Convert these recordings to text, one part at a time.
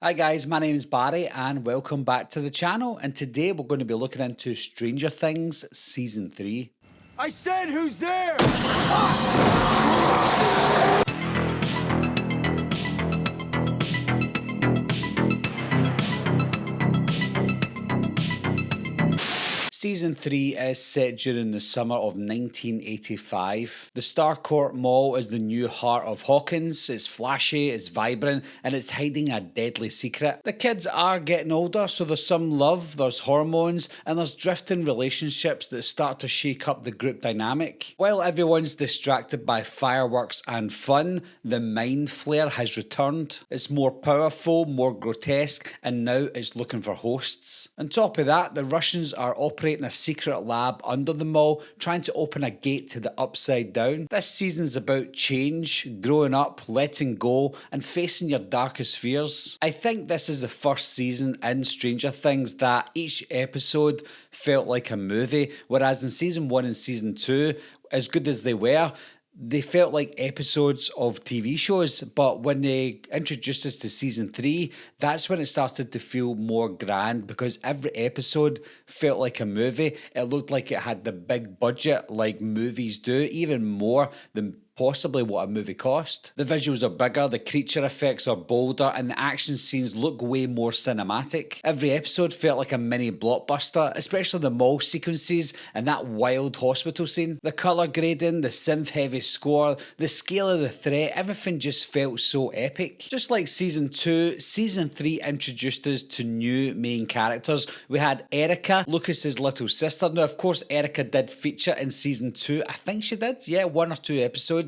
Hi guys, my name is Barry and welcome back to the channel, and today we're going to be looking into Stranger Things Season 3. I said who's there? Season 3 is set during the summer of 1985. The Starcourt Mall is the new heart of Hawkins. It's flashy, it's vibrant, and it's hiding a deadly secret. The kids are getting older, so there's some love, there's hormones, and there's drifting relationships that start to shake up the group dynamic. While everyone's distracted by fireworks and fun, the Mind Flayer has returned. It's more powerful, more grotesque, and now it's looking for hosts. On top of that, the Russians are operating a secret lab under the mall, trying to open a gate to the upside down. This season's about change, growing up, letting go, and facing your darkest fears. I think this is the first season in Stranger Things that each episode felt like a movie, whereas in season 1 and season 2, as good as they were, they felt like episodes of TV shows. But when they introduced us to season 3, that's when it started to feel more grand, because every episode felt like a movie. It looked like it had the big budget like movies do, even more than possibly what a movie cost. The visuals are bigger, the creature effects are bolder, and the action scenes look way more cinematic. Every episode felt like a mini blockbuster, especially the mall sequences and that wild hospital scene. The colour grading, the synth heavy score, the scale of the threat, everything just felt so epic. Just like season 2, season 3 introduced us to new main characters. We had Erica, Lucas's little sister. Now, of course, Erica did feature in season 2. I think she did, yeah, 1 or 2 episodes.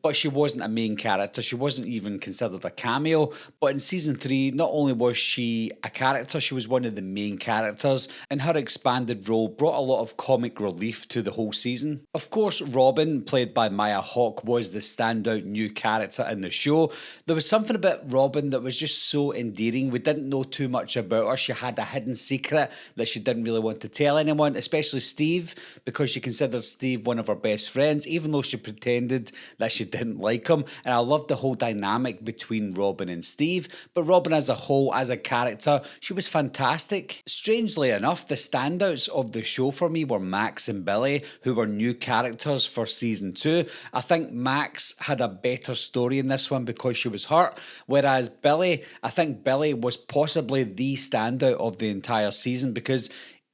But she wasn't a main character. She wasn't even considered a cameo. But in season 3, not only was she a character, she was one of the main characters, and her expanded role brought a lot of comic relief to the whole season. Of course, Robin, played by Maya Hawke, was the standout new character in the show. There was something about Robin that was just so endearing. We didn't know too much about her. She had a hidden secret that she didn't really want to tell anyone, especially Steve, because she considered Steve one of her best friends, even though she pretended that she didn't like him. And I loved the whole dynamic between Robin and Steve. But Robin as a whole, as a character, she was fantastic. Strangely enough, the standouts of the show for me were Max and Billy, who were new characters for season 2. I think Max had a better story in this one because she was hurt, whereas Billy, I think Billy was possibly the standout of the entire season because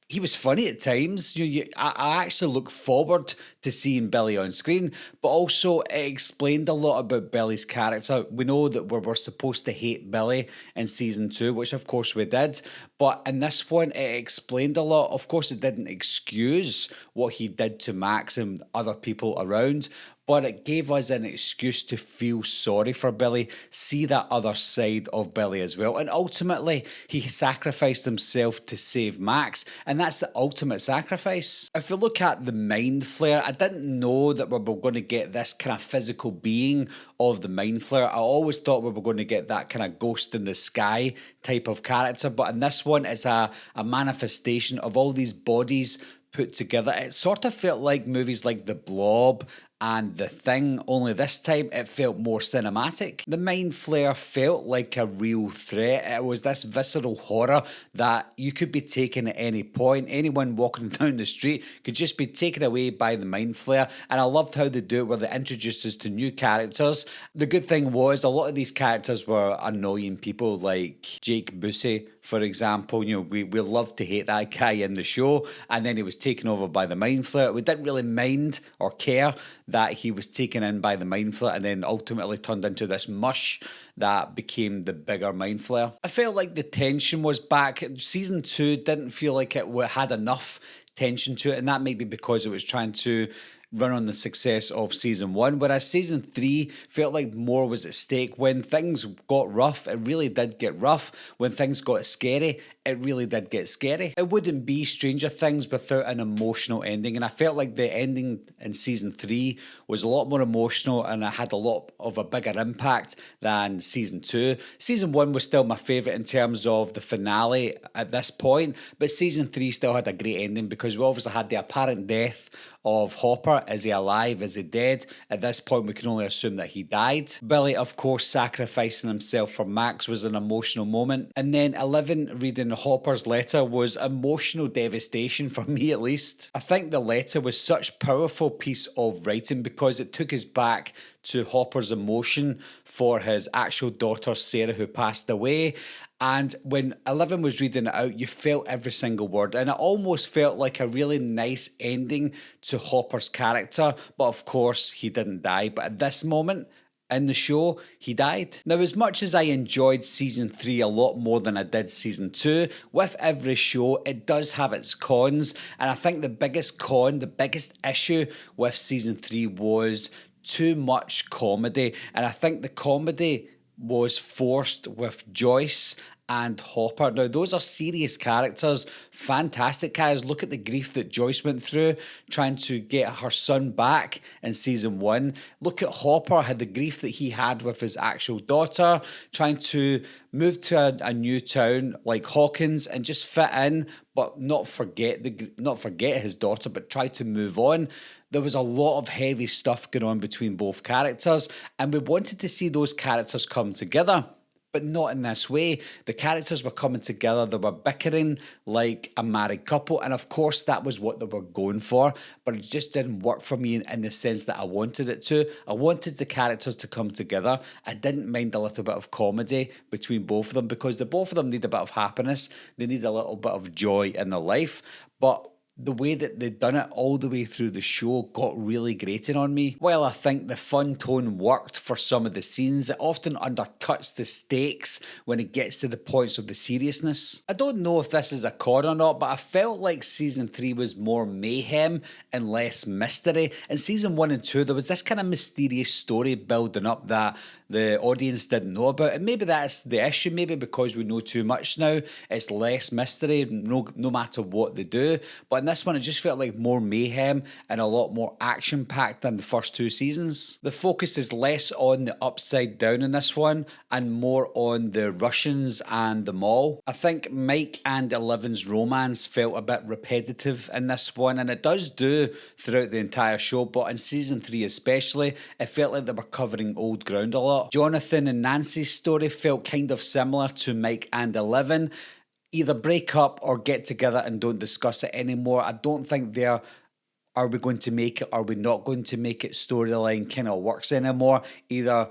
he was funny at times. I actually look forward to seeing Billy on screen, but also it explained a lot about Billy's character. We know that we were supposed to hate Billy in season 2, which of course we did, but in this one it explained a lot. Of course, it didn't excuse what he did to Max and other people around, but it gave us an excuse to feel sorry for Billy, see that other side of Billy as well. And ultimately, he sacrificed himself to save Max, and that's the ultimate sacrifice. If we look at the Mind Flayer, I didn't know that we were going to get this kind of physical being of the Mind Flayer. I always thought we were going to get that kind of ghost in the sky type of character, but in this one, it's a manifestation of all these bodies put together. It sort of felt like movies like The Blob and The Thing, only this time it felt more cinematic. The Mind Flayer felt like a real threat. It was this visceral horror that you could be taken at any point. Anyone walking down the street could just be taken away by the Mind Flayer, and I loved how they do it where they introduced us to new characters. The good thing was a lot of these characters were annoying people, like Jake Busey, for example. We loved to hate that guy in the show, and then he was taken over by the Mind Flayer. We didn't really mind or care that he was taken in by the Mind Flayer and then ultimately turned into this mush that became the bigger Mind Flayer. I felt like the tension was back. Season 2 didn't feel like it had enough tension to it, and that may be because it was trying to run on the success of season 1, whereas season 3 felt like more was at stake. When things got rough, it really did get rough. When things got scary, it really did get scary. It wouldn't be Stranger Things without an emotional ending, and I felt like the ending in season 3 was a lot more emotional and it had a lot of a bigger impact than season 2. Season 1 was still my favourite in terms of the finale at this point, but season 3 still had a great ending because we obviously had the apparent death of Hopper Hopper. Is he alive? Is he dead? At this point, we can only assume that he died. Billy, of course, sacrificing himself for Max was an emotional moment. And then 11 reading Hopper's letter was emotional devastation, for me at least. I think the letter was such a powerful piece of writing because it took us back to Hopper's emotion for his actual daughter Sarah, who passed away. And when 11 was reading it out, you felt every single word. And it almost felt like a really nice ending to Hopper's character. But of course, he didn't die. But at this moment in the show, he died. Now, as much as I enjoyed season 3 a lot more than I did season 2, with every show, it does have its cons. And I think the biggest issue with season 3 was too much comedy. And I think the comedy was forced with Joyce and Hopper. Now, those are serious characters, fantastic characters. Look at the grief that Joyce went through trying to get her son back in season 1. Look at Hopper, had the grief that he had with his actual daughter, trying to move to a new town like Hawkins and just fit in, but not forget his daughter, but try to move on. There was a lot of heavy stuff going on between both characters, and we wanted to see those characters come together. But not in this way. The characters were coming together, they were bickering like a married couple, and of course that was what they were going for, but it just didn't work for me in the sense that I wanted it to. I wanted the characters to come together. I didn't mind a little bit of comedy between both of them because both of them need a bit of happiness, they need a little bit of joy in their life, but the way that they'd done it all the way through the show got really grating on me. While I think the fun tone worked for some of the scenes, it often undercuts the stakes when it gets to the points of the seriousness. I don't know if this is a con or not, but I felt like season 3 was more mayhem and less mystery. In season 1 and 2, there was this kind of mysterious story building up that the audience didn't know about, and maybe that's the issue. Maybe because we know too much now, it's less mystery no matter what they do. But in this one, it just felt like more mayhem and a lot more action packed than the first 2 seasons. The focus is less on the upside down in this one and more on the Russians and the mall. I think Mike and Eleven's romance felt a bit repetitive in this one, and it does do throughout the entire show, but in season 3 especially, it felt like they were covering old ground a lot. Jonathan and Nancy's story felt kind of similar to Mike and 11. Either break up or get together and don't discuss it anymore. I don't think their are we going to make it, are we not going to make it storyline kind of works anymore. Either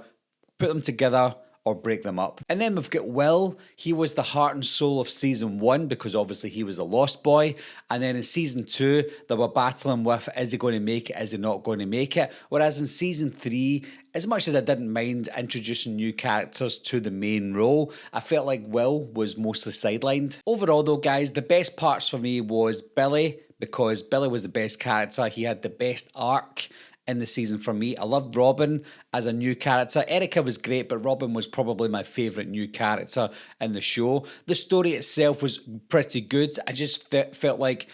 put them together or break them up. And then we've got Will. He was the heart and soul of season 1 because obviously he was a lost boy. And then in season 2, they were battling with, is he going to make it, is he not going to make it? Whereas in season 3, as much as I didn't mind introducing new characters to the main role, I felt like Will was mostly sidelined. Overall though, guys, the best parts for me was Billy, because Billy was the best character. He had the best arc in the season for me. I loved Robin as a new character. Erica was great, but Robin was probably my favourite new character in the show. The story itself was pretty good. I just felt like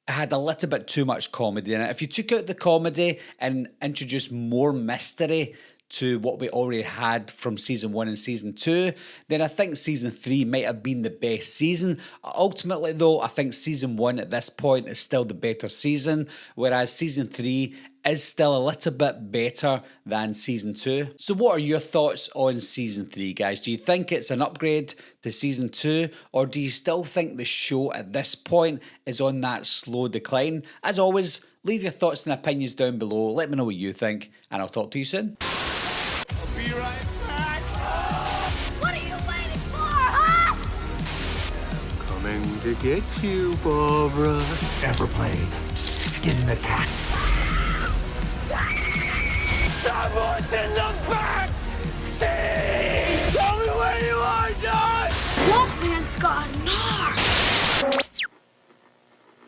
it had a little bit too much comedy in it. If you took out the comedy and introduced more mystery to what we already had from season 1 and season 2, then I think season 3 might have been the best season. Ultimately though, I think season 1 at this point is still the better season, whereas season 3 is still a little bit better than season 2. So what are your thoughts on season 3, guys? Do you think it's an upgrade to season 2, or do you still think the show at this point is on that slow decline? As always, leave your thoughts and opinions down below. Let me know what you think, and I'll talk to you soon. I'll be right back. What are you waiting for, huh? Coming to get you, Barbara. Ever played Skin the Cat? Someone's in the back!